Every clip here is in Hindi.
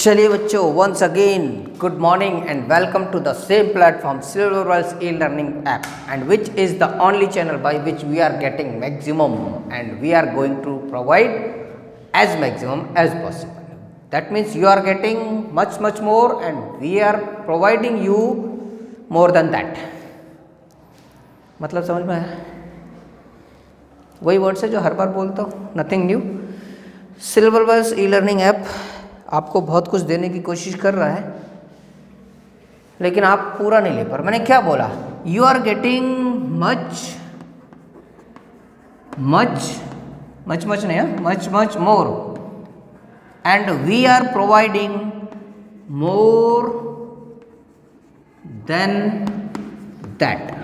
चलिए बच्चों, once again good morning and welcome to the same platform Silverwell's e-learning app, and which is the only channel by which we are getting maximum and we are going to provide as maximum as possible. That means you are getting much more and we are providing you more than that. मतलब समझ में आया? वही वर्ड्स है जो हर बार बोलता हूँ, nothing new. Silverwell's e-learning app आपको बहुत कुछ देने की कोशिश कर रहा है, लेकिन आप पूरा नहीं ले पा रहे. मैंने क्या बोला? यू आर गेटिंग मच नहीं है, much more, and we are providing more than that.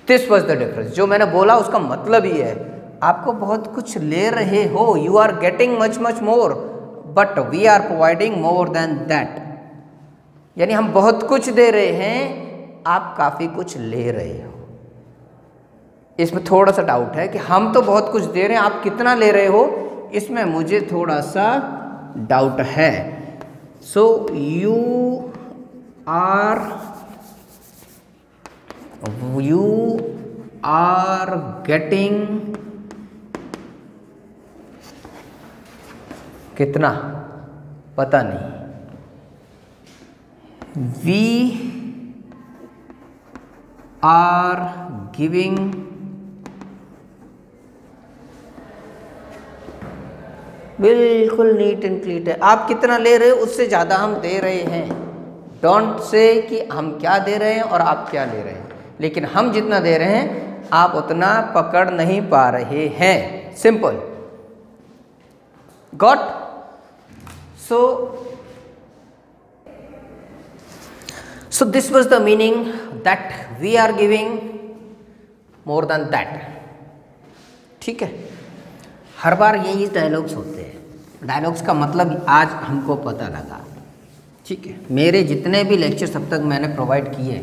This was the difference. जो मैंने बोला उसका मतलब ही है, आपको बहुत कुछ ले रहे हो. You are getting much more but we are providing more than that. यानी हम बहुत कुछ दे रहे हैं, आप काफ़ी कुछ ले रहे हो. इसमें थोड़ा सा डाउट है कि हम तो बहुत कुछ दे रहे हैं, आप कितना ले रहे हो, इसमें मुझे थोड़ा सा डाउट है. सो यू आर गेटिंग कितना पता नहीं. वी आर गिविंग बिल्कुल नीट एंड क्लीन है. आप कितना ले रहे हो, उससे ज़्यादा हम दे रहे हैं. डोंट से कि हम क्या दे रहे हैं और आप क्या ले रहे हैं, लेकिन हम जितना दे रहे हैं आप उतना पकड़ नहीं पा रहे हैं. Simple. Got? So this was the meaning that we are giving more than that. ठीक है. हर बार यही डायलॉग्स होते हैं. डायलॉग्स का मतलब आज हमको पता लगा. ठीक है. मेरे जितने भी लेक्चर्स अब तक मैंने प्रोवाइड किए,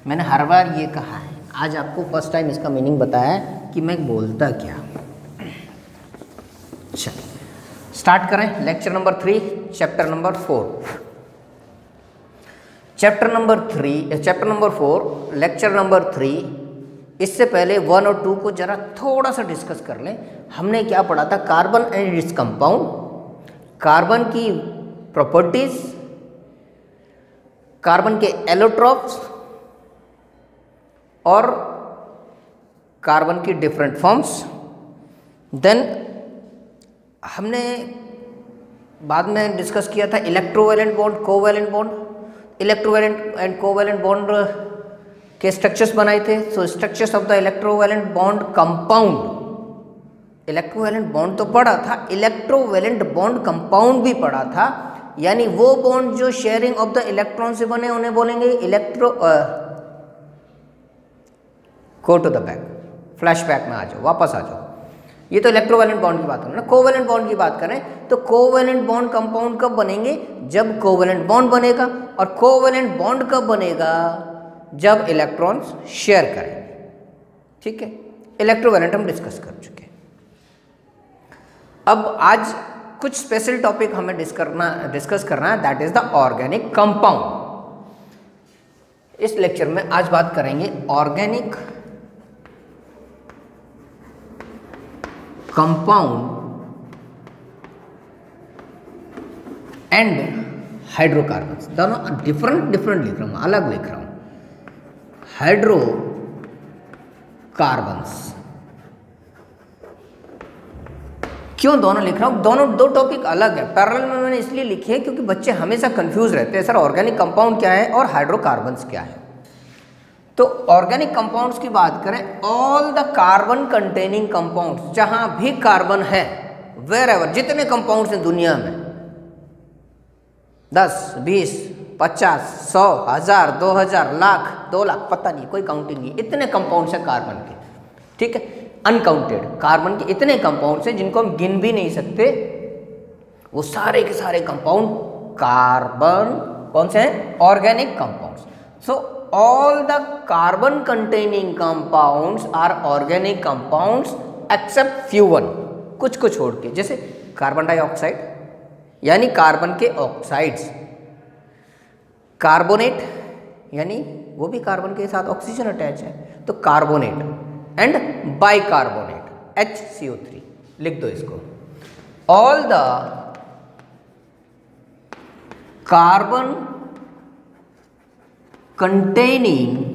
मैंने हर बार ये कहा है. आज आपको फर्स्ट टाइम इसका मीनिंग बताया कि मैं बोलता क्या. चलिए स्टार्ट करें. Lecture number 3 chapter number 4. Chapter number 4 lecture number 3. इससे पहले 1 और 2 को जरा थोड़ा सा डिस्कस कर लें. हमने क्या पढ़ा था? Carbon and its compound, carbon की प्रॉपर्टीज, कार्बन के एलोट्रॉप्स और कार्बन की डिफरेंट फॉर्म्स. देन हमने बाद में डिस्कस किया था electrovalent bond, covalent bond. Electrovalent and covalent bond के स्ट्रक्चर्स बनाए थे. So structures of the electrovalent bond compound. Electrovalent bond तो पढ़ा था, इलेक्ट्रोवैलेंट बॉन्ड कंपाउंड भी पढ़ा था. यानी वो बॉन्ड जो शेयरिंग ऑफ द इलेक्ट्रॉन से बने उन्हें बोलेंगे go to the back, flashback में आ जाओ, वापस आ जाओ. ये तो इलेक्ट्रोवैलेंट बॉन्ड की बात करें ना. कोवैलेंट बॉन्ड की बात करें तो कोवैलेंट बॉन्ड कंपाउंड कब बनेंगे? जब कोवैलेंट बॉन्ड बनेगा. और कोवैलेंट बॉन्ड कब बनेगा? जब इलेक्ट्रॉन्स शेयर करेंगे. ठीक है. इलेक्ट्रोवैलेंट हम डिस्कस कर चुके हैं. अब आज कुछ स्पेशल टॉपिक हमें डिस्कस करना है, that is the organic compound. इस लेक्चर में आज बात करेंगे ऑर्गेनिक कंपाउंड एंड हाइड्रोकार्बन्स. दोनों डिफरेंट लिख रहा हूँ, अलग लिख रहा हूँ. हाइड्रोकार्बन्स क्यों दोनों लिख रहा हूँ? दोनों दो टॉपिक अलग है. पैरेलल में मैंने इसलिए लिखे हैं क्योंकि बच्चे हमेशा कंफ्यूज रहते हैं, सर ऑर्गेनिक कंपाउंड क्या है और हाइड्रोकार्बन्स क्या है. तो ऑर्गेनिक कंपाउंड्स की बात करें, all the carbon containing compounds, जहां भी कार्बन है, वेर एवर, जितने कंपाउंड्स हैं दुनिया में, 10, 20, 50, 100, 1000, 2000, लाख, 2 लाख, पता नहीं, कोई काउंटिंग नहीं. इतने कंपाउंड्स हैं कार्बन के. ठीक है. अनकाउंटेड कार्बन के इतने कंपाउंड्स हैं जिनको हम गिन भी नहीं सकते. वो सारे के सारे कंपाउंड कार्बन कौन से हैं? Organic compounds. So all the carbon containing compounds are organic compounds except few one, कुछ को छोड़ के. जैसे कार्बन डाइऑक्साइड, यानी कार्बन के ऑक्साइड्स। कार्बोनेट यानी वो भी कार्बन के साथ ऑक्सीजन अटैच है, तो कार्बोनेट एंड बाइकार्बोनेट HCO3 लिख दो इसको। All the carbon containing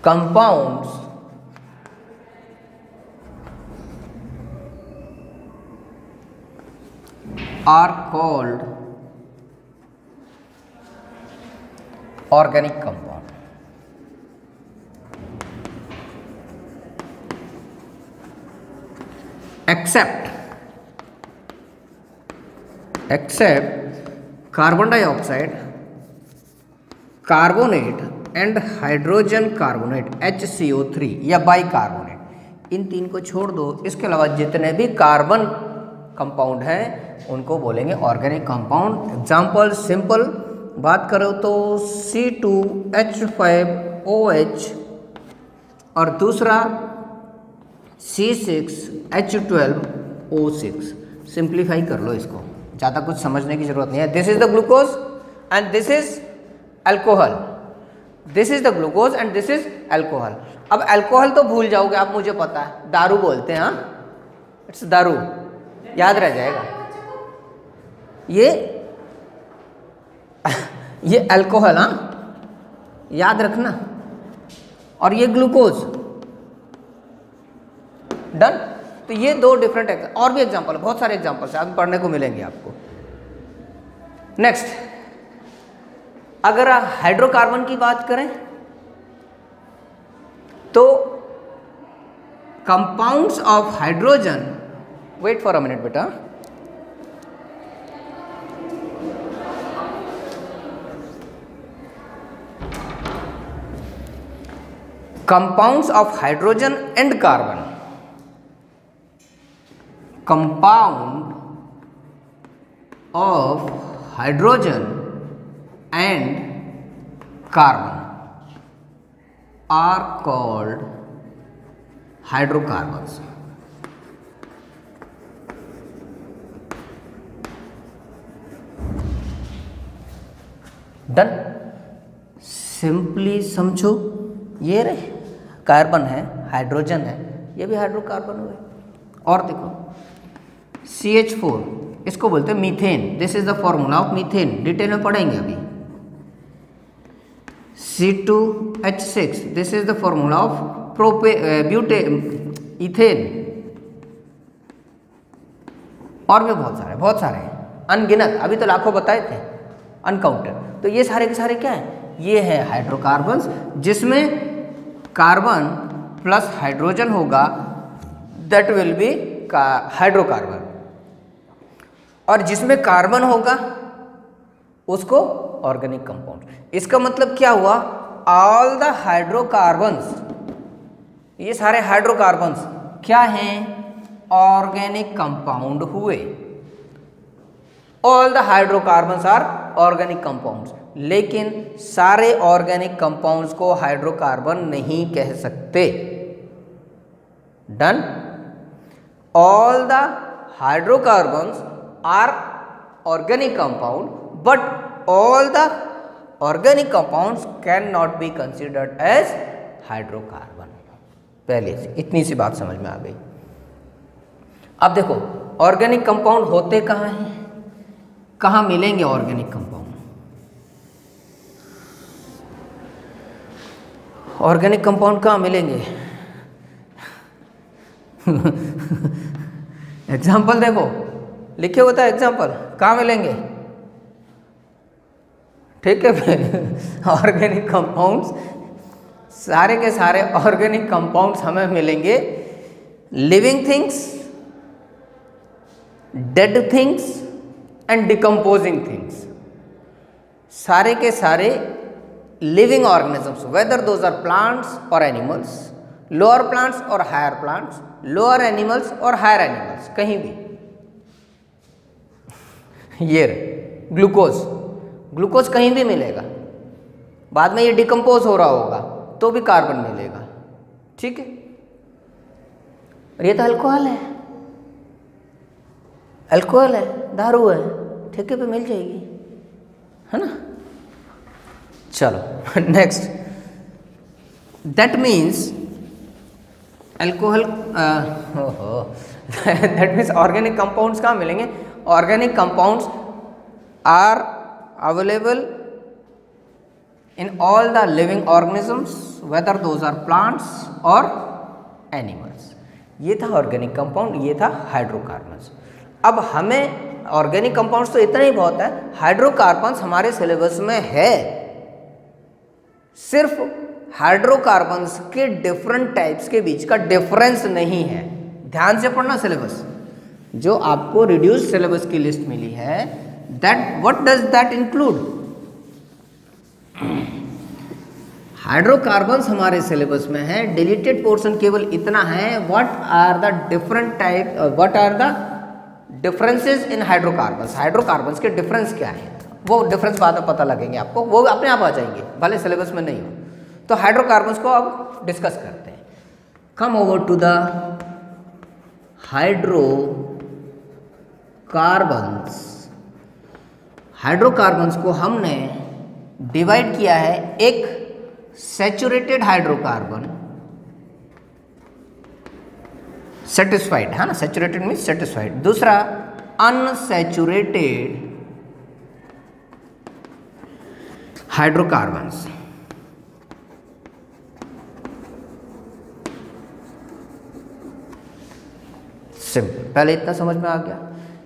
compounds are called organic compound। except carbon dioxide, carbonate and hydrogen carbonate HCO3 या बाइकार्बोनेट, इन तीन को छोड़ दो। इसके अलावा जितने भी कार्बन कंपाउंड हैं उनको बोलेंगे ऑर्गेनिक कंपाउंड। एग्जाम्पल सिंपल बात करो तो C2H5OH और दूसरा C6H12O6। सिंप्लीफाई कर लो इसको, ज़्यादा कुछ समझने की जरूरत नहीं है। This is the glucose and this is alcohol, this is the glucose and this is alcohol. अब अल्कोहल तो भूल जाओगे आप, मुझे पता है, दारू बोलते हैं, हाँ इट्स दारू, याद रह जाएगा। ये अल्कोहल, हाँ याद रखना, और ये ग्लूकोज, डन। तो ये दो डिफरेंट और भी एग्जांपल, बहुत सारे एग्जांपल्स आगे पढ़ने को मिलेंगे आपको। नेक्स्ट, अगर हाइड्रोकार्बन की बात करें तो compounds of hydrogen, wait for a minute बेटा, compounds of hydrogen and carbon, compound of hydrogen and carbon are called hydrocarbons। Done. Simply समझो, ये रहे कार्बन है, हाइड्रोजन है, ये भी हाइड्रोकार्बन हुए। और देखो CH4, इसको बोलते हैं methane, this is the formula of methane, detail में पढ़ेंगे अभी। C2H6, this is the formula of ethane, और भी बहुत सारे अनगिनत, अभी तो लाखों बताए थे, अनकाउंटेड। तो ये सारे के सारे क्या है, ये है हाइड्रोकार्बन्स, जिसमें कार्बन प्लस हाइड्रोजन होगा, दैट विल बी हाइड्रोकार्बन, और जिसमें कार्बन होगा उसको ऑर्गेनिक कंपाउंड। इसका मतलब क्या हुआ, ऑल द हाइड्रोकार्बन्स, ये सारे हाइड्रोकार्बन्स क्या हैं, ऑर्गेनिक कंपाउंड हुए। All the hydrocarbons are organic compounds, लेकिन सारे ऑर्गेनिक कंपाउंड्स को हाइड्रोकार्बन नहीं कह सकते। Done. All the hydrocarbons are organic compound, but all the organic compounds cannot be considered as hydrocarbon। पहले से इतनी सी बात समझ में आ गई। अब देखो ऑर्गेनिक कंपाउंड होते कहाँ हैं, कहाँ मिलेंगे ऑर्गेनिक कंपाउंड? ऑर्गेनिक कंपाउंड कहाँ मिलेंगे? एग्जाम्पल देखो, लिखे होता है एग्जाम्पल, कहाँ मिलेंगे? ठीक है, ऑर्गेनिक कंपाउंड्स, सारे के सारे ऑर्गेनिक कंपाउंड्स हमें मिलेंगे living things, dead things and decomposing things. सारे के सारे living organisms, whether those are plants और एनिमल्स, लोअर प्लांट्स और हायर प्लांट्स, लोअर एनिमल्स और हायर एनिमल्स, कहीं भी। ये ग्लूकोज, ग्लूकोज कहीं भी मिलेगा, बाद में ये डिकम्पोज हो रहा होगा तो भी कार्बन मिलेगा। ठीक है, और ये तो अल्कोहल है, दारू है, ठेके पे मिल जाएगी, है ना। चलो next, that means alcohol, that means organic compounds कहाँ मिलेंगे? Organic compounds are available in all the living organisms whether those are plants or animals। ये था ऑर्गेनिक कंपाउंड, ये था हाइड्रोकार्बन्स। अब हमें ऑर्गेनिक कंपाउंड्स तो इतना ही बहुत है, हाइड्रोकार्बन्स हमारे सिलेबस में है। सिर्फ हाइड्रोकार्बन्स के डिफरेंट टाइप्स के बीच का डिफरेंस नहीं है। ध्यान से पढ़ना सिलेबस, जो आपको रिड्यूस सिलेबस की लिस्ट मिली है, that what does that include? Hydrocarbons हमारे सिलेबस में है, डिलीटेड पोर्शन केवल इतना है, what are the different type, what are the differences in hydrocarbons. Hydrocarbons के डिफरेंस क्या है, वो डिफरेंस बाद में पता लगेंगे आपको, वो अपने आप आ जाएंगे, भले सिलेबस में नहीं हो। तो हाइड्रोकार्बन्स को अब डिस्कस करते हैं। Come over to the hydrocarbons. Hydrocarbons को हमने डिवाइड किया है, एक सैचुरेटेड हाइड्रोकार्बन, सेटिस्फाइड है ना, सैचुरेटेड मीन्स सेटिस्फाइड। दूसरा अनसैचुरेटेड हाइड्रोकार्बन्स। सिंपल, पहले इतना समझ में आ गया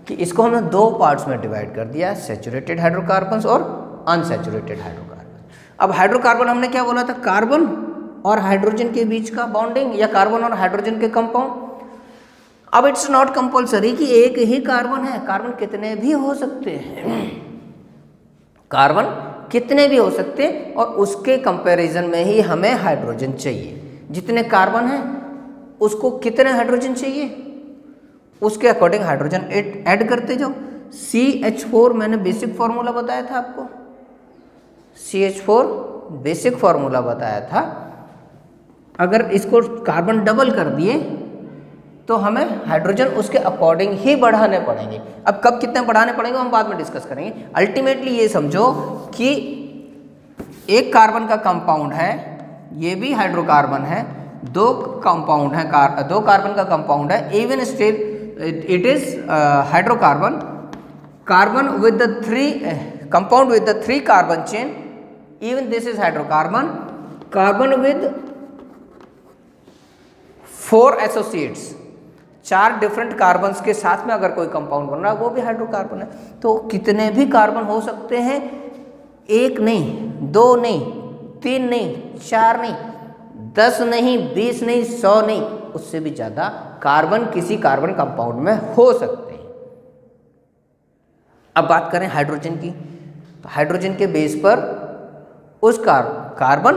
कि इसको हमने दो पार्ट्स में डिवाइड कर दिया, सैचुरेटेड हाइड्रोकार्बन्स और अनसैचुरेटेड हाइड्रोकार्बन। अब हाइड्रोकार्बन हमने क्या बोला था? कार्बन और हाइड्रोजन के बीच का बॉन्डिंग, या कार्बन और हाइड्रोजन के कंपाउंड। अब इट्स नॉट कंपल्सरी कि एक ही कार्बन है, कार्बन कितने भी हो सकते हैं, कार्बन कितने भी हो सकते हैं, और उसके कंपैरिजन में ही हमें हाइड्रोजन चाहिए। जितने कार्बन हैं उसको कितने हाइड्रोजन चाहिए, उसके अकॉर्डिंग हाइड्रोजन ऐड करते जाओ। CH4 मैंने बेसिक फॉर्मूला बताया था आपको, CH4 बेसिक फॉर्मूला बताया था। अगर इसको कार्बन डबल कर दिए तो हमें हाइड्रोजन उसके अकॉर्डिंग ही बढ़ाने पड़ेंगे। अब कब कितने बढ़ाने पड़ेंगे हम बाद में डिस्कस करेंगे। अल्टीमेटली ये समझो कि एक कार्बन का कंपाउंड है, ये भी हाइड्रोकार्बन है, दो कंपाउंड है, दो कार्बन का कंपाउंड है, even still it is hydrocarbon. Carbon with the three compound with the 3 carbon chain, even this is hydrocarbon. Carbon with 4 associates, 4 different carbons के साथ में अगर कोई कंपाउंड बन रहा है वो भी हाइड्रोकार्बन है। तो कितने भी कार्बन हो सकते हैं, 1 नहीं, 2 नहीं, 3 नहीं, 4 नहीं, 10 नहीं, 20 नहीं, 100 नहीं, उससे भी ज़्यादा कार्बन किसी कार्बन कंपाउंड में हो सकते हैं। अब बात करें हाइड्रोजन की, तो हाइड्रोजन के बेस पर उस कार्बन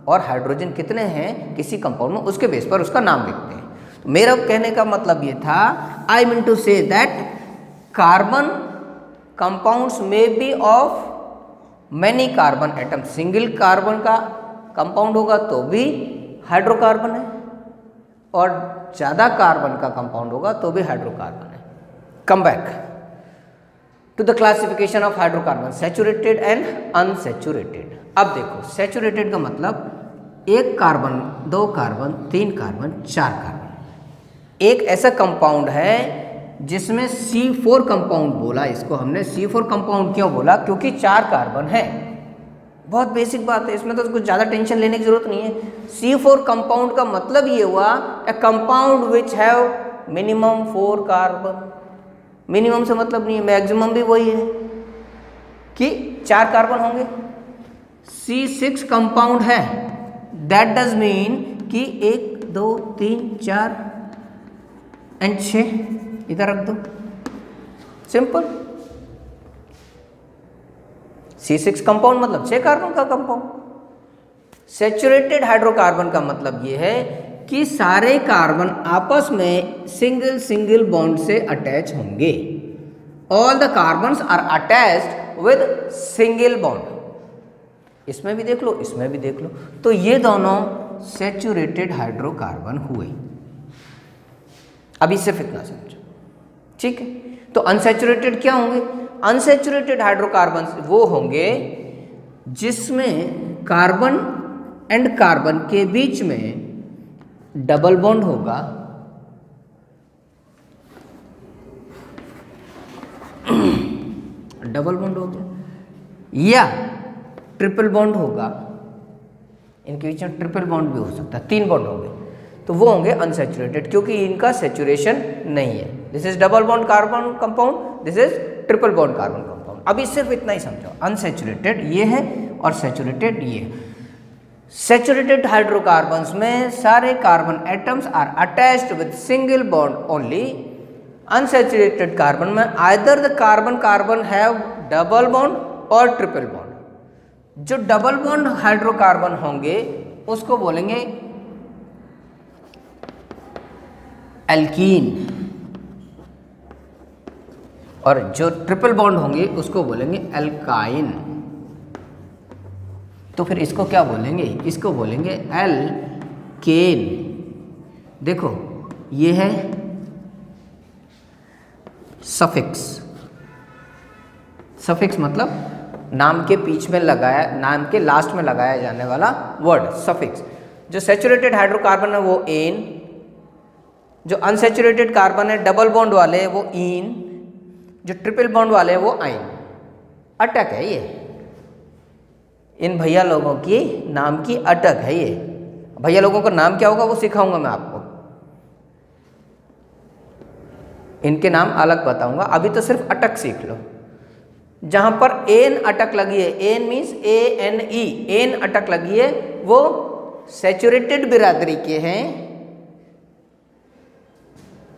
और हाइड्रोजन कितने हैं किसी कंपाउंड में, उसके बेस पर उसका नाम लिखते हैं। तो मेरा कहने का मतलब ये था, I mean to say that carbon compounds may be of many carbon atom. Single carbon का कंपाउंड होगा तो भी हाइड्रोकार्बन है, और ज़्यादा कार्बन का कंपाउंड होगा तो भी हाइड्रोकार्बन है। Come back to the classification of hydrocarbon, saturated and unsaturated. अब देखो, सैचुरेटेड का मतलब 1 कार्बन, 2 कार्बन, 3 कार्बन, 4 कार्बन। एक ऐसा कंपाउंड है जिसमें C4 कंपाउंड बोला, इसको हमने C4 कंपाउंड क्यों बोला? क्योंकि 4 कार्बन है। बहुत बेसिक बात है, इसमें तो कुछ ज़्यादा टेंशन लेने की जरूरत नहीं है। C4 कंपाउंड का मतलब ये हुआ ए compound which have minimum 4 carbon. Minimum से मतलब नहीं है, मैक्सिमम भी वही है कि 4 कार्बन होंगे। C6 कंपाउंड है, दैट डज मीन कि 1 2 3 4 एंड 6 इधर रख दो, सिंपल। C6 कंपाउंड मतलब 6 कार्बन का कंपाउंड। सैचुरेटेड हाइड्रोकार्बन का मतलब ये है कि सारे कार्बन आपस में सिंगल सिंगल बॉन्ड से अटैच होंगे। All the carbons are attached with single bond. इसमें भी देख लो, इसमें भी देख लो, तो ये दोनों सैचुरेटेड हाइड्रोकार्बन हुए। अभी सिर्फ इतना समझो, ठीक है। तो अनसैचुरेटेड क्या होंगे? अनसैचुरेटेड हाइड्रोकार्बन्स वो होंगे जिसमें कार्बन एंड कार्बन के बीच में डबल बॉन्ड होगा, डबल बॉन्ड हो गया, या ट्रिपल बॉन्ड होगा। इनके बीच में ट्रिपल बॉन्ड भी हो सकता है, 3 बॉन्ड होंगे, तो वो होंगे अनसैचुरेटेड, क्योंकि इनका सैचुरेशन नहीं है। This is double bond carbon compound, this is triple bond carbon compound. अभी सिर्फ इतना ही समझो, अनसैचुरेटेड ये है और सैचुरेटेड ये है। सैचुरेटेड हाइड्रोकार्बन्स में सारे carbon atoms are attached with single bond only. Unsaturated carbon में either the carbon carbon have double bond और ट्रिपल बॉन्ड। जो डबल बॉन्ड हाइड्रोकार्बन होंगे उसको बोलेंगे एल्कीन, और जो ट्रिपल बॉन्ड होंगे उसको बोलेंगे एल्काइन। तो फिर इसको क्या बोलेंगे? इसको बोलेंगे एल्केन। देखो ये है सफिक्स, सफिक्स मतलब नाम के बीच में लगाया, नाम के लास्ट में लगाया जाने वाला वर्ड सफिक्स। जो सैचुरेटेड हाइड्रोकार्बन है वो एन, जो अनसैचुरेटेड कार्बन है डबल बॉन्ड वाले वो इन, जो ट्रिपल बॉन्ड वाले हैं वो आइन। अटक है ये, इन भैया लोगों की नाम की अटक है ये। भैया लोगों का नाम क्या होगा वो सिखाऊंगा मैं आपको, इनके नाम अलग बताऊंगा, अभी तो सिर्फ अटक सीख लो। जहां पर एन अटक लगी है, एन मीन्स ANE, एन अटक लगी है, वो सैचुरेटेड बिरादरी के हैं।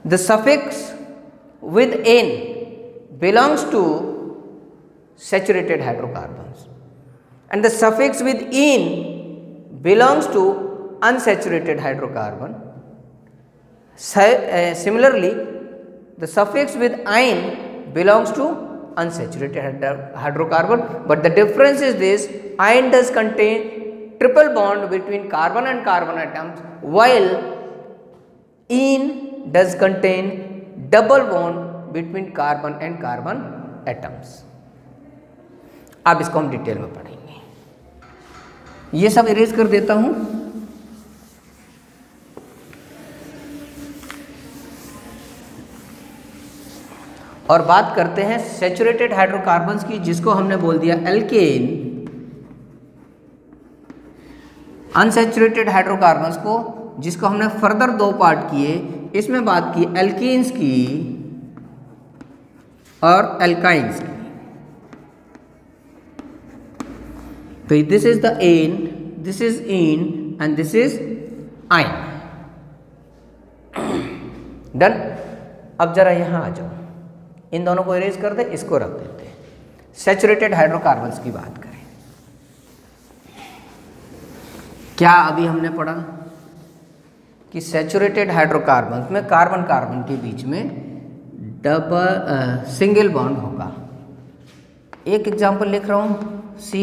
The suffix with ane belongs to saturated hydrocarbons and the suffix with "-ine" belongs to unsaturated hydrocarbon. Similarly, the suffix with "-ine" belongs to unsaturated hydrocarbon, but the difference is this: "-ine" does contain triple bond between carbon and carbon atoms, while "-ine" does contain double bond between carbon and carbon atoms. अब इसको हम डिटेल में पढ़ेंगे। ये सब इरेज कर देता हूं। और बात करते हैं सैचुरेटेड हाइड्रोकार्बन्स की, जिसको हमने बोल दिया एल्केन। अनसैचुरेटेड हाइड्रोकार्बन्स को, जिसको हमने फर्दर 2 पार्ट किए, इसमें बात की एल्कीन्स की और एल्काइंस की। तो this is the ane, this is ene and this is yne. Done. अब जरा यहां आ जाओ, इन दोनों को इरेज कर दे, इसको रख देते हैं। सैचुरेटेड हाइड्रोकार्बन्स की बात करें, क्या अभी हमने पढ़ा कि सैचुरेटेड हाइड्रोकार्बन्स में कार्बन कार्बन के बीच में सिंगल बॉन्ड होगा। एक एग्जांपल लिख रहा हूं, सी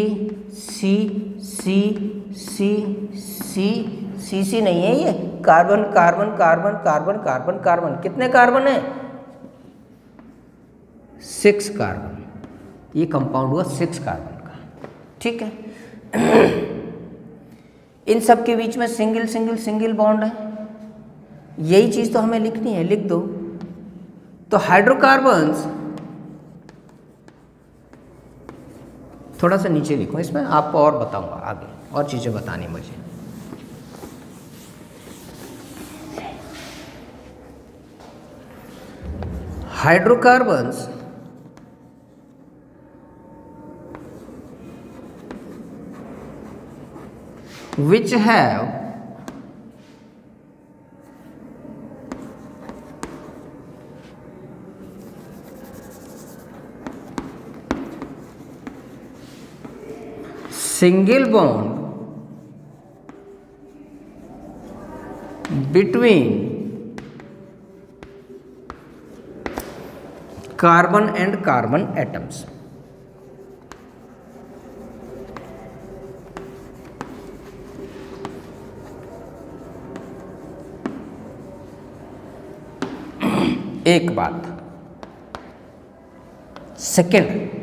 सी सी सी सी सी सी नहीं है ये, carbon carbon carbon carbon carbon carbon. कितने कार्बन है? 6 कार्बन। ये कंपाउंड हुआ 6 कार्बन का, ठीक है। इन सब के बीच में सिंगल सिंगल सिंगल बॉन्ड है। यही चीज तो हमें लिखनी है, लिख दो। तो हाइड्रोकार्बन्स थोड़ा सा नीचे लिखो, इसमें आपको और बताऊंगा आगे, और चीजें बतानी मुझे। Hydrocarbons which have single bond between carbon and carbon atoms. एक बात। सेकंड,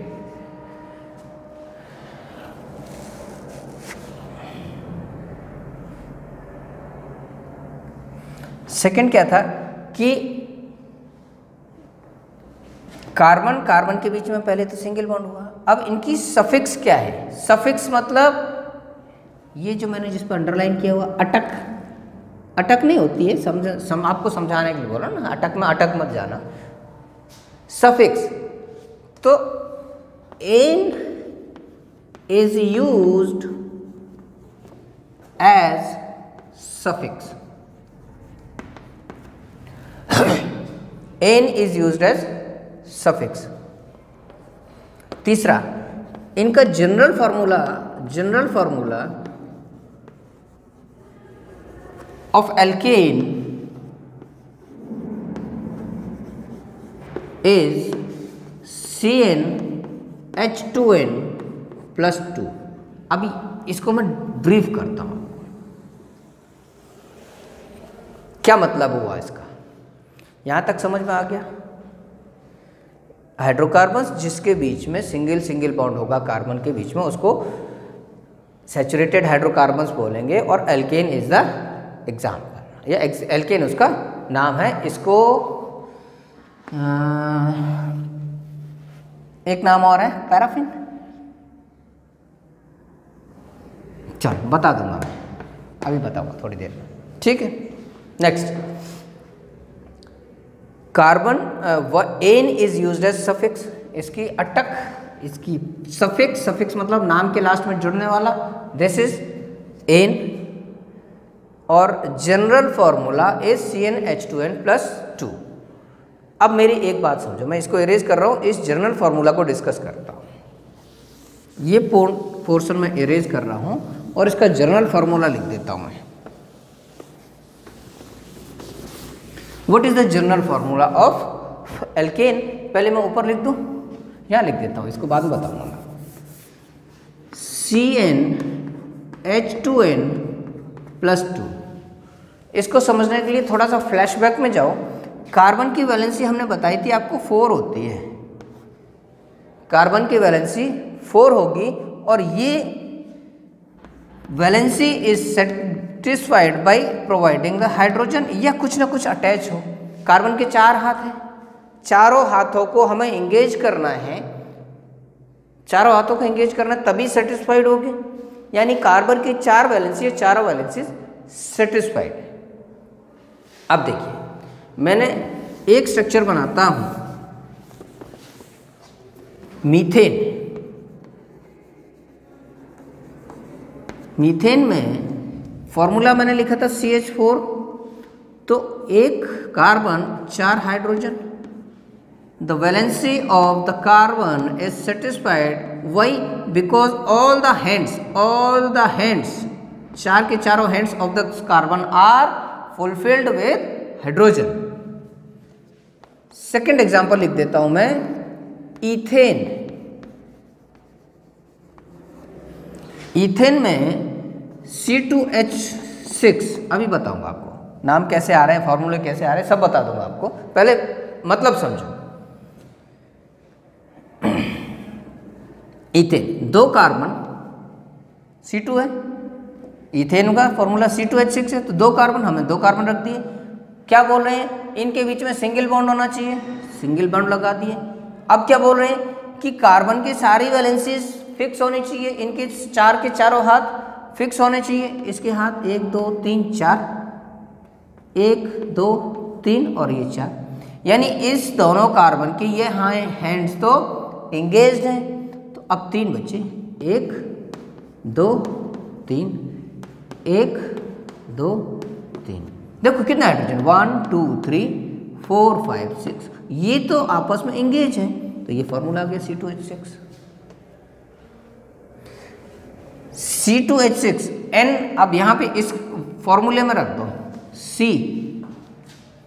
क्या था कि कार्बन कार्बन के बीच में पहले तो सिंगल बॉन्ड हुआ, अब इनकी सफिक्स क्या है? सफिक्स मतलब ये जो मैंने जिस पर अंडरलाइन किया हुआ अटक, अटक नहीं होती है, आपको समझाने के लिए बोला ना, अटक में अटक मत जाना। सफिक्स तो ane is used as suffix, ane is used as suffix. तीसरा, इनका general formula of alkane is CnH2n plus 2। अभी इसको मैं ब्रीफ करता हूं, क्या मतलब हुआ इसका, यहां तक समझ में आ गया? हाइड्रोकार्बन्स जिसके बीच में सिंगल बॉन्ड होगा कार्बन के बीच में, उसको सैचुरेटेड हाइड्रोकार्बन्स बोलेंगे, और एल्केन इज द एग्जाम्पल, या एल्केन उसका नाम है। इसको एक नाम और है पैराफिन, चलो बता दूंगा मैं, अभी बताऊंगा थोड़ी देर में, ठीक है। Next, carbon ane is used as suffix, इसकी अटक, इसकी सफिक्स मतलब नाम के लास्ट में जुड़ने वाला, दिस इज एन, और general formula is CnH2n plus 2। अब मेरी एक बात समझो, मैं इसको इरेज कर रहा हूँ, इस जनरल फॉर्मूला को डिस्कस करता हूँ। ये पोर्शन में इरेज कर रहा हूँ और इसका जनरल फॉर्मूला लिख देता हूँ मैं। What is the general formula of alkene? पहले मैं ऊपर लिख दूँ, यहाँ लिख देता हूँ, इसको बाद में बताऊँगा मैं। CnH2n plus 2। इसको समझने के लिए थोड़ा सा फ्लैशबैक में जाओ। कार्बन की वैलेंसी हमने बताई थी आपको 4 होती है, कार्बन की वैलेंसी 4 होगी, और ये valency is satisfied by providing the hydrogen, या कुछ ना कुछ अटैच हो। कार्बन के 4 हाथ हैं, चारों हाथों को हमें इंगेज करना है, चारों हाथों को इंगेज करना तभी सेटिस्फाइड होगी, यानी कार्बन की 4 वैलेंसी, चारों वैलेंसी सेटिस्फाइड। अब देखिए, मैंने एक स्ट्रक्चर बनाता हूं, मीथेन। मीथेन में फॉर्मूला मैंने लिखा था CH4, तो एक carbon 4 hydrogen, the valency of the carbon is satisfied, why? Because all the hands, 4 के चारों hands of the carbon are fulfilled with hydrogen. Second example लिख देता हूं मैं, ईथेन। ईथेन में C2H6, अभी बताऊंगा आपको नाम कैसे आ रहे हैं, फॉर्मूले कैसे आ रहे हैं, सब बता दूंगा आपको, पहले मतलब समझो। ईथेन 2 कार्बन, C2 है, ईथेन का फॉर्मूला C2H6 है, तो 2 कार्बन, हमने 2 कार्बन रख दिए। क्या बोल रहे हैं? इनके बीच में सिंगल बॉन्ड होना चाहिए, सिंगल बॉन्ड लगा दिए। अब क्या बोल रहे हैं कि कार्बन की सारी वैलेंसीज फिक्स होनी चाहिए, इनके 4 के चारों हाथ फिक्स होने चाहिए। इसके हाथ 1 2 3 4, 1 2 3 और ये 4, यानी इस दोनों कार्बन के ये हैंड्स तो एंगेज्ड हैं। तो अब 3 बचे, 1 2 3, 1 2 3। देखो कितना हाइड्रोजन, 1 2 3 4 5 6, ये तो आपस में एंगेज हैं, तो ये फॉर्मूला आ गया C2H6। C2H6 N, अब यहां पे इस फॉर्मूले में रख दो C,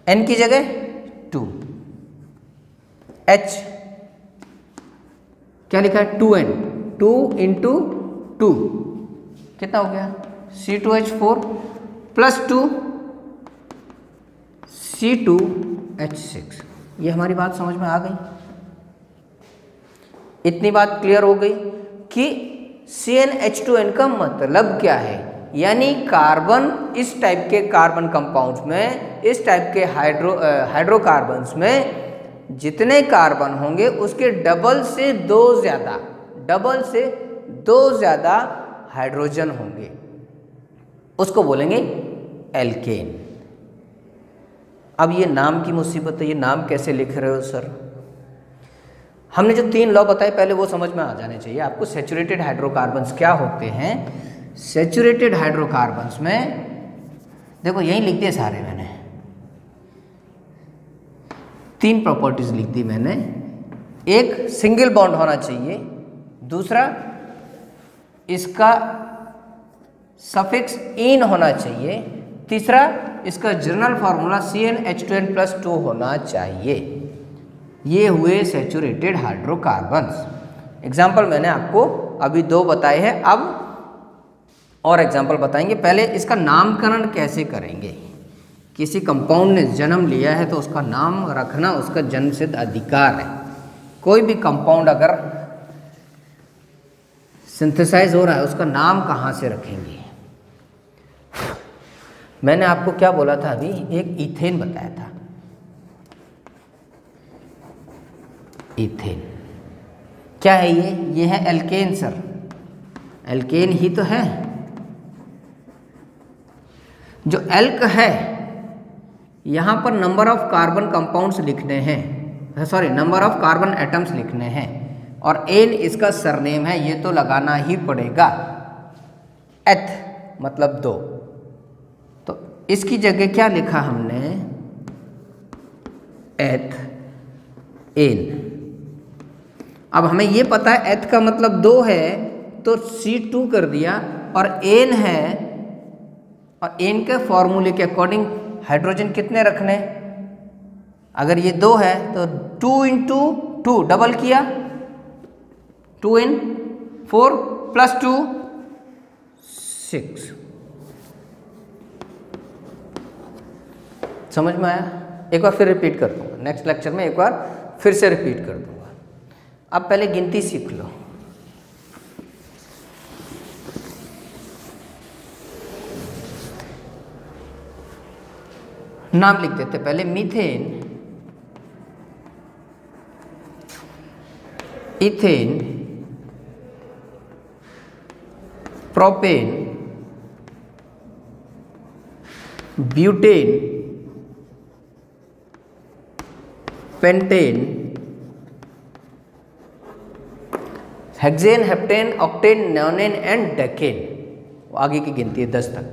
N की जगह 2, H क्या लिखा है 2N, 2 इंटू 2 कितना हो गया C2H4 प्लस 2 C2H6। ये हमारी बात समझ में आ गई? इतनी बात क्लियर हो गई कि CnH2n का मतलब क्या है, यानी कार्बन, इस टाइप के कार्बन कंपाउंड्स में, इस टाइप के हाइड्रोकार्बन्स में जितने कार्बन होंगे उसके डबल से दो ज़्यादा हाइड्रोजन होंगे, उसको बोलेंगे एल्केन। अब ये नाम की मुसीबत है, ये नाम कैसे लिख रहे हो सर? हमने जो 3 लॉ बताए पहले वो समझ में आ जाने चाहिए आपको। सैचुरेटेड हाइड्रोकार्बन्स क्या होते हैं? सैचुरेटेड हाइड्रोकार्बन्स में देखो यहीं लिख दिए सारे, मैंने 3 प्रॉपर्टीज लिख दी मैंने। एक, सिंगल बॉन्ड होना चाहिए। दूसरा, इसका सफिक्स इन होना चाहिए। तीसरा, इसका जनरल फार्मूला CnH2n+2 होना चाहिए। ये हुए सैचुरेटेड हाइड्रोकार्बन्स। एग्जाम्पल मैंने आपको अभी 2 बताए हैं, अब और एग्जाम्पल बताएंगे। पहले इसका नामकरण कैसे करेंगे। किसी कंपाउंड ने जन्म लिया है तो उसका नाम रखना उसका जन्मसिद्ध अधिकार है। कोई भी कंपाउंड अगर सिंथेसाइज हो रहा है उसका नाम कहाँ से रखेंगे? मैंने आपको क्या बोला था अभी, एक इथेन बताया था। इथेन क्या है? ये है एल्केन सर, एल्केन ही तो है। जो एल्क है, यहाँ पर नंबर ऑफ कार्बन कंपाउंड्स लिखने हैं, sorry number of carbon atoms लिखने हैं, और एन इसका सरनेम है, ये तो लगाना ही पड़ेगा। एथ मतलब 2, तो इसकी जगह क्या लिखा हमने? एथ एन। अब हमें ये पता है एथ का मतलब 2 है तो C2 कर दिया, और एन है, और एन के फॉर्मूले के अकॉर्डिंग हाइड्रोजन कितने रखने? अगर ये 2 है तो 2 × 2 डबल किया, 2n 4 + 2 6। समझ में आया? एक बार फिर रिपीट कर दूंगा, नेक्स्ट लेक्चर में एक बार फिर से रिपीट कर दूंगा। अब पहले गिनती सीख लो। नाम लिख देते पहले। Methane, ethane, propane, butane, pentane, hexane, heptane, octane, नोनेन and decane. आगे की गिनती है 10 तक।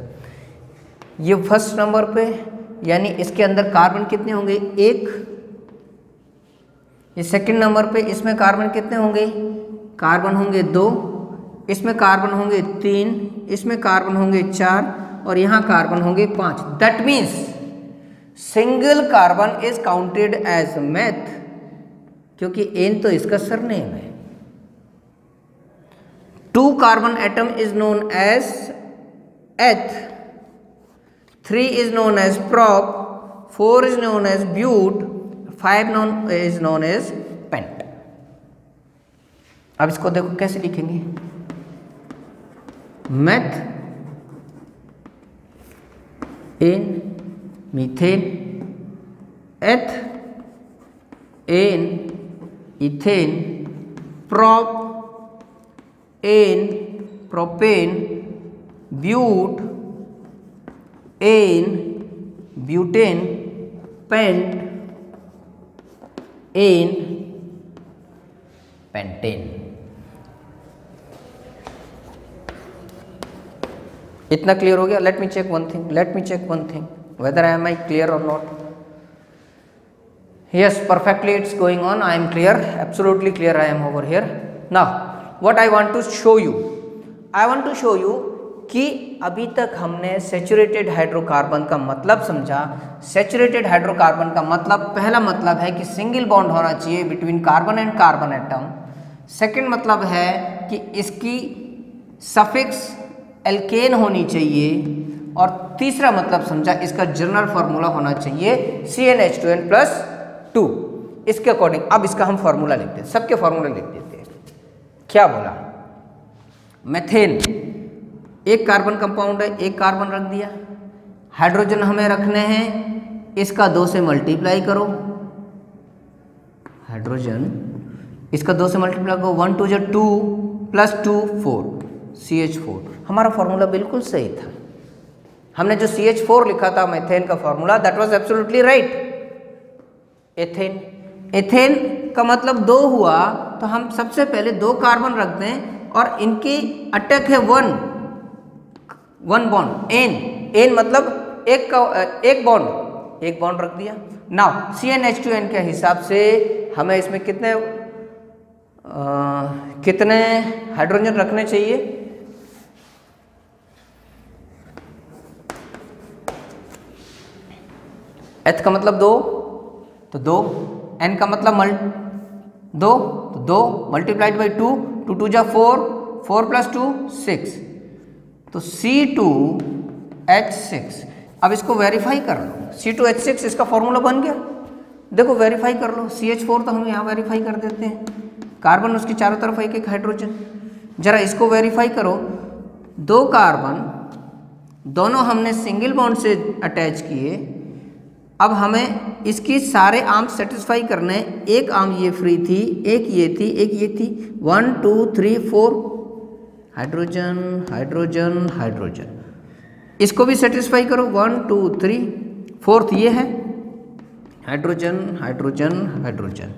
ये फर्स्ट नंबर पे, यानी इसके अंदर कार्बन कितने होंगे? 1। ये सेकंड नंबर पे, इसमें कार्बन कितने होंगे? कार्बन होंगे 2, इसमें कार्बन होंगे 3, इसमें कार्बन होंगे 4, और यहाँ कार्बन होंगे 5। That means single carbon is counted as meth, क्योंकि एन तो इसका सरनेम है। 2 carbon atom is known as eth, 3 is known as prop, 4 is known as but, 5 is known as pent। अब इसको देखो कैसे लिखेंगे? Meth, ane, methane, eth, ane, ethane, prop, ane, propane, but, ane, butane, pent, ane, pentane. इतना क्लियर हो गया? Let me check one thing whether I am clear or not. Yes, perfectly it's going on. I am clear, absolutely clear I am over here. Now what I want to show you कि अभी तक हमने सैचुरेटेड हाइड्रोकार्बन का मतलब समझा। सैचुरेटेड हाइड्रोकार्बन का मतलब, पहला मतलब है कि सिंगल बॉन्ड होना चाहिए between carbon and carbon atom. Second मतलब है कि इसकी सफिक्स एल्केन होनी चाहिए, और तीसरा मतलब समझा इसका जनरल फार्मूला होना चाहिए CnH2n+2। इसके अकॉर्डिंग अब इसका हम फॉर्मूला लिखते हैं, सबके फॉर्मूला लिख देते हैं। क्या बोला, मेथेन एक कार्बन कंपाउंड है, एक कार्बन रख दिया, हाइड्रोजन हमें रखने हैं, इसका 2 से मल्टीप्लाई करो, हाइड्रोजन इसका 2 से मल्टीप्लाई करो, 1 2 2 प्लस 2 4 CH4। हमारा फॉर्मूला बिल्कुल सही था, हमने जो CH4 लिखा था मेथेन का formula, that was absolutely right. Ethane, ethane का मतलब 2 हुआ, तो हम सबसे पहले 2 कार्बन रख दें और इनकी अटैक है 1 बॉन्ड, एन मतलब एक बॉन्ड रख दिया। नाउ CnH2n के हिसाब से हमें इसमें कितने हाइड्रोजन रखने चाहिए, H का मतलब 2 तो 2, N का मतलब 2 तो 2 मल्टीप्लाइड बाई 2, 2 2 जा 4, 4 प्लस 2 6, तो C2H6। अब इसको वेरीफाई कर लो, C2H6 इसका फॉर्मूला बन गया, देखो वेरीफाई कर लो। CH4 तो हम यहाँ वेरीफाई कर देते हैं, कार्बन उसके चारों तरफ एक एक हाइड्रोजन, जरा इसको वेरीफाई करो। 2 कार्बन दोनों हमने सिंगल बॉन्ड से अटैच किए, अब हमें इसकी सारे आर्म्स सेटिस्फाई करने, एक आर्म ये फ्री थी, एक ये थी, एक ये थी, 1 2 3 4 हाइड्रोजन हाइड्रोजन हाइड्रोजन, इसको भी सेटिस्फाई करो, 1 2 3 4th ये है हाइड्रोजन हाइड्रोजन हाइड्रोजन।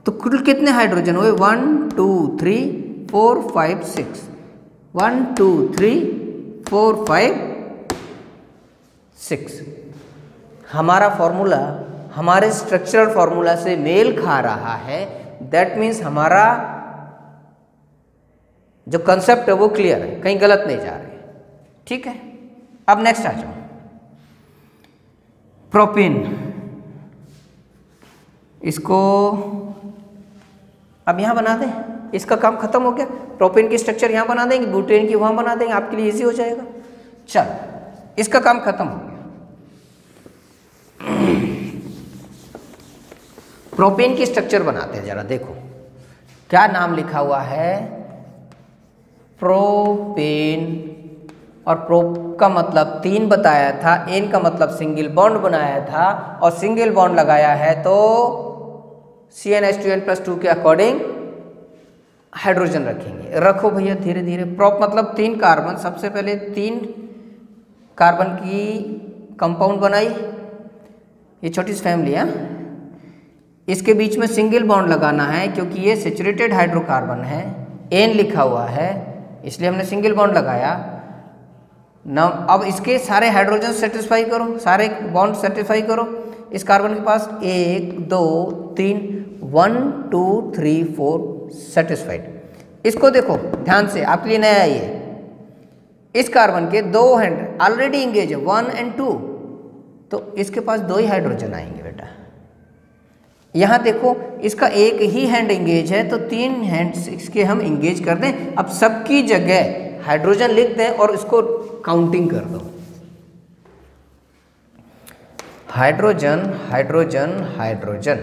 तो कुल कितने हाइड्रोजन हुए, 1 2 3 4 5 6, 1 2 3 4 5 6। हमारा फॉर्मूला हमारे स्ट्रक्चरल फॉर्मूला से मेल खा रहा है, दैट मीन्स हमारा जो कंसेप्ट है वो क्लियर है, कहीं गलत नहीं जा रहे, ठीक है। अब नेक्स्ट आ जाओ, प्रोपेन, इसको अब यहां बना दें, इसका काम खत्म हो गया। प्रोपेन की स्ट्रक्चर यहां बना देंगे, ब्यूटेन की वहां बना देंगे, आपके लिए इजी हो जाएगा। चलो इसका काम खत्म हो गया। प्रोपेन की स्ट्रक्चर बनाते हैं, जरा देखो क्या नाम लिखा हुआ है, प्रोपेन, और प्रो का मतलब 3 बताया था, एन का मतलब सिंगल बॉन्ड बनाया था, और सिंगल बॉन्ड लगाया है तो CnH2n+2 के अकॉर्डिंग हाइड्रोजन रखेंगे। रखो भैया धीरे धीरे। प्रोप मतलब 3 कार्बन, सबसे पहले 3 कार्बन की कंपाउंड बनाई, ये छोटी सी फैमिली है, इसके बीच में सिंगल बॉन्ड लगाना है क्योंकि ये सैचुरेटेड हाइड्रोकार्बन है, एन लिखा हुआ है इसलिए हमने सिंगल बॉन्ड लगाया। अब इसके सारे हाइड्रोजन सेटिस्फाई करो, सारे बॉन्ड सेटिस्फाई करो। इस कार्बन के पास 1 2 3 1 2 3 4 सेटिस्फाइड। इसको देखो ध्यान से, आपके लिए नया है ये। इस कार्बन के 2 हैंड ऑलरेडी इंगेज है, 1 और 2, तो इसके पास 2 ही हाइड्रोजन आएंगे बेटा। यहाँ देखो इसका एक ही हैंड इंगेज है तो 3 हैंड्स इसके हम इंगेज कर दें। अब सबकी जगह हाइड्रोजन लिख दें और इसको काउंटिंग कर दो, hydrogen hydrogen hydrogen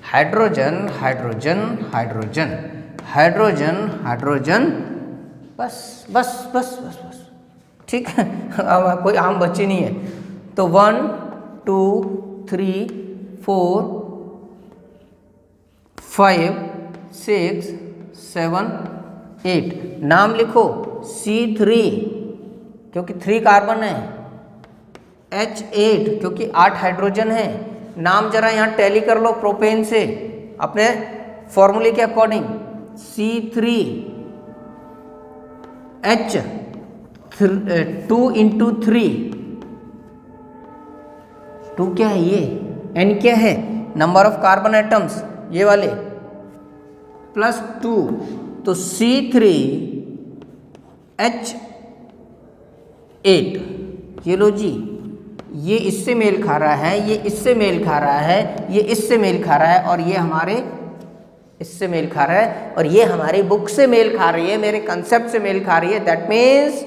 hydrogen hydrogen hydrogen hydrogen hydrogen, बस बस बस बस बस, ठीक है। अब कोई आम बच्चे नहीं है, तो 1 2 3 4 5 6 7 8, नाम लिखो C3 क्योंकि 3 कार्बन है, H8 क्योंकि 8 हाइड्रोजन है। नाम जरा यहाँ टैली कर लो प्रोपेन से अपने फॉर्मूले के अकॉर्डिंग, C3 H 2 × 3, 2 क्या है ये, N क्या है, नंबर ऑफ कार्बन एटम्स ये वाले, प्लस 2, तो C3 H8, ये लो जी, ये इससे मेल खा रहा है, ये इससे मेल खा रहा है, ये इससे मेल खा रहा है, और ये हमारे इससे मेल खा रहा है, और ये हमारी बुक से मेल खा रही है, मेरे कंसेप्ट से मेल खा रही है। That means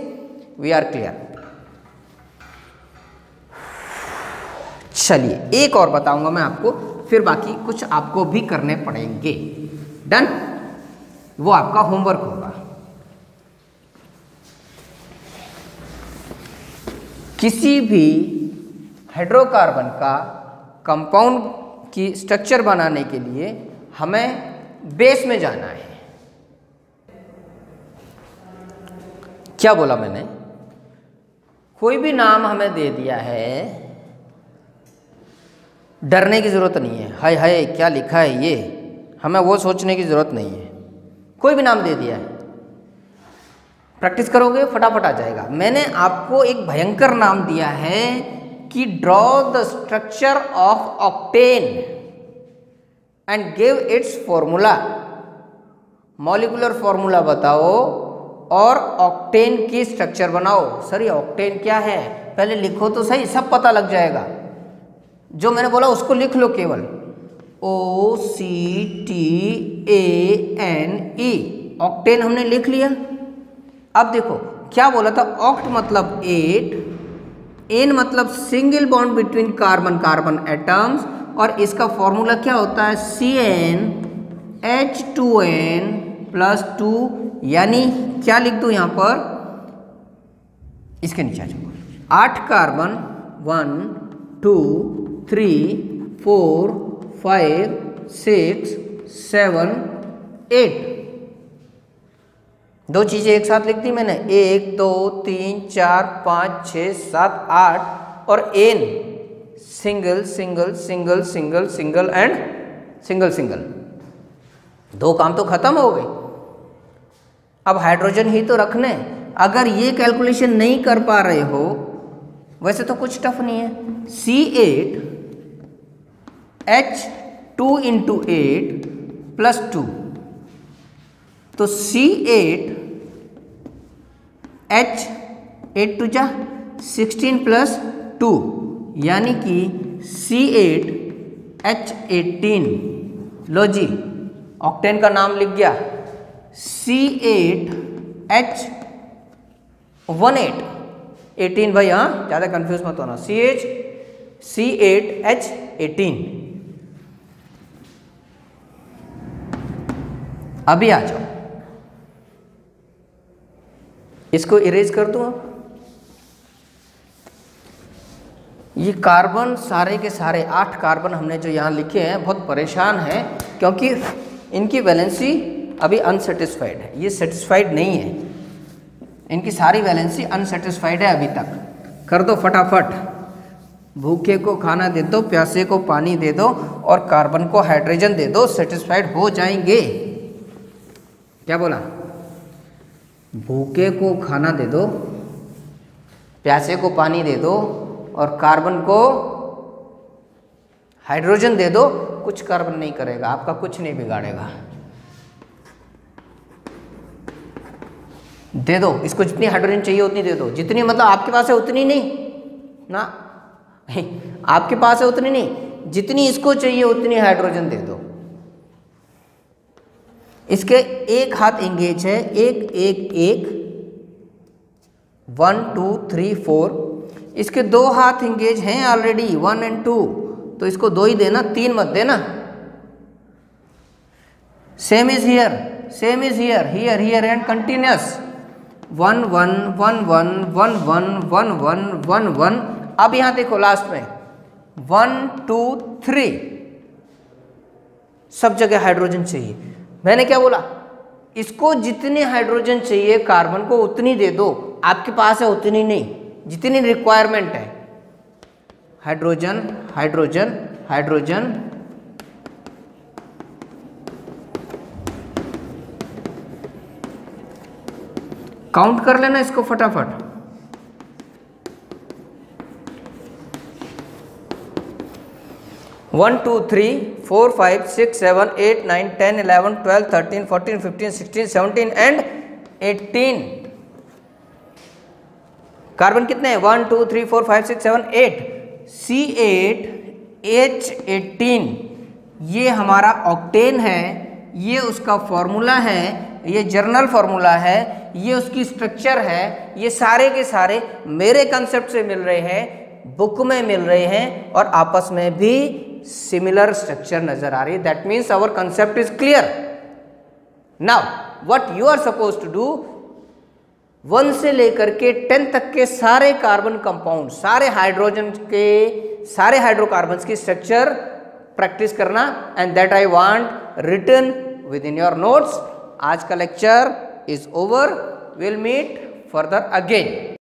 we are clear. चलिए एक और बताऊंगा मैं आपको, फिर बाकी कुछ आपको भी करने पड़ेंगे। डन, वो आपका होमवर्क होगा। किसी भी हाइड्रोकार्बन का कंपाउंड की स्ट्रक्चर बनाने के लिए हमें बेस में जाना है। क्या बोला मैंने? कोई भी नाम हमें दे दिया है, डरने की ज़रूरत नहीं है, हाय हाय क्या लिखा है ये, हमें वो सोचने की ज़रूरत नहीं है। कोई भी नाम दे दिया है, प्रैक्टिस करोगे फटाफट आ जाएगा। मैंने आपको एक भयंकर नाम दिया है कि draw the structure of octane and give its formula. Molecular formula बताओ और ऑक्टेन की स्ट्रक्चर बनाओ। सर ये ऑक्टेन क्या है, पहले लिखो तो सही, सब पता लग जाएगा। जो मैंने बोला उसको लिख लो केवल, OCTANE, ऑक्टेन हमने लिख लिया। अब देखो क्या बोला था, ऑक्ट मतलब 8, एन मतलब single bond between carbon carbon atoms, और इसका फॉर्मूला क्या होता है CnH2n+2, यानी क्या लिख दूं यहां पर, इसके नीचे आ जाओ, 8 कार्बन 1 2 3 4 5 6 7 8, दो चीजें एक साथ लिख दी मैंने, 1 2 3 4 5 6 7 8, और एन single single single single single and single single, दो काम तो खत्म हो गए। अब हाइड्रोजन ही तो रखने। अगर ये कैलकुलेशन नहीं कर पा रहे हो, वैसे तो कुछ टफ नहीं है, C8H2 × 8 + 2, तो C8H 8 2 जा 16 + 2, यानी कि C8H18। लो जी, ऑक्टेन का नाम लिख गया, C8H18, 18 भाई, हाँ ज़्यादा कंफ्यूज मत होना, C8H18। अभी आ जाओ, इसको इरेज कर दूं। अब ये कार्बन सारे के सारे 8 कार्बन हमने जो यहाँ लिखे हैं बहुत परेशान हैं, क्योंकि इनकी वैलेंसी अभी अनसेटिस्फाइड है, ये सेटिस्फाइड नहीं है, इनकी सारी वैलेंसी अनसेटिस्फाइड है अभी तक। कर दो फटाफट, भूखे को खाना दे दो, प्यासे को पानी दे दो, और कार्बन को हाइड्रोजन दे दो, सेटिस्फाइड हो जाएंगे। क्या बोला? भूखे को खाना दे दो, प्यासे को पानी दे दो, और कार्बन को हाइड्रोजन दे दो। कुछ कार्बन नहीं करेगा, आपका कुछ नहीं बिगाड़ेगा। दे दो इसको, जितनी हाइड्रोजन चाहिए उतनी दे दो, जितनी मतलब आपके पास है उतनी नहीं ना, आपके पास है उतनी नहीं, जितनी इसको चाहिए उतनी हाइड्रोजन दे दो। इसके एक हाथ एंगेज है, एक एक एक 1 2 3 4, इसके दो हाथ एंगेज हैं ऑलरेडी 1 और 2, तो इसको 2 ही देना, 3 मत देना। Same is here, same is here, here here and continuous 1 1 1 1 1 1 1 1 1 1। अब यहां देखो लास्ट में 1 2 3, सब जगह हाइड्रोजन चाहिए। मैंने क्या बोला, इसको जितने हाइड्रोजन चाहिए कार्बन को उतनी दे दो, आपके पास है उतनी नहीं, जितनी रिक्वायरमेंट है। हाइड्रोजन हाइड्रोजन हाइड्रोजन, काउंट कर लेना इसको फटाफट। 1 2 3 4 5 6 7 8 9 10 11 12 13 14 15 16 17 एंड 18। कार्बन कितने हैं? 1 2 3 4 5 6 7 8। C8H18 ये हमारा ऑक्टेन है, ये उसका फॉर्मूला है, ये जर्नल फॉर्मूला है, ये उसकी स्ट्रक्चर है। ये सारे के सारे मेरे कंसेप्ट से मिल रहे हैं, बुक में मिल रहे हैं, और आपस में भी सिमिलर स्ट्रक्चर नजर आ रही है, that means our concept is clear. Now what you are suppose to do, 1 से लेकर के 10 तक के सारे कार्बन कंपाउंड, सारे हाइड्रोजन के सारे हाइड्रोकार्बन्स की स्ट्रक्चर प्रैक्टिस करना, and that I want written with in your notes. आज का lecture is over, will meet further again.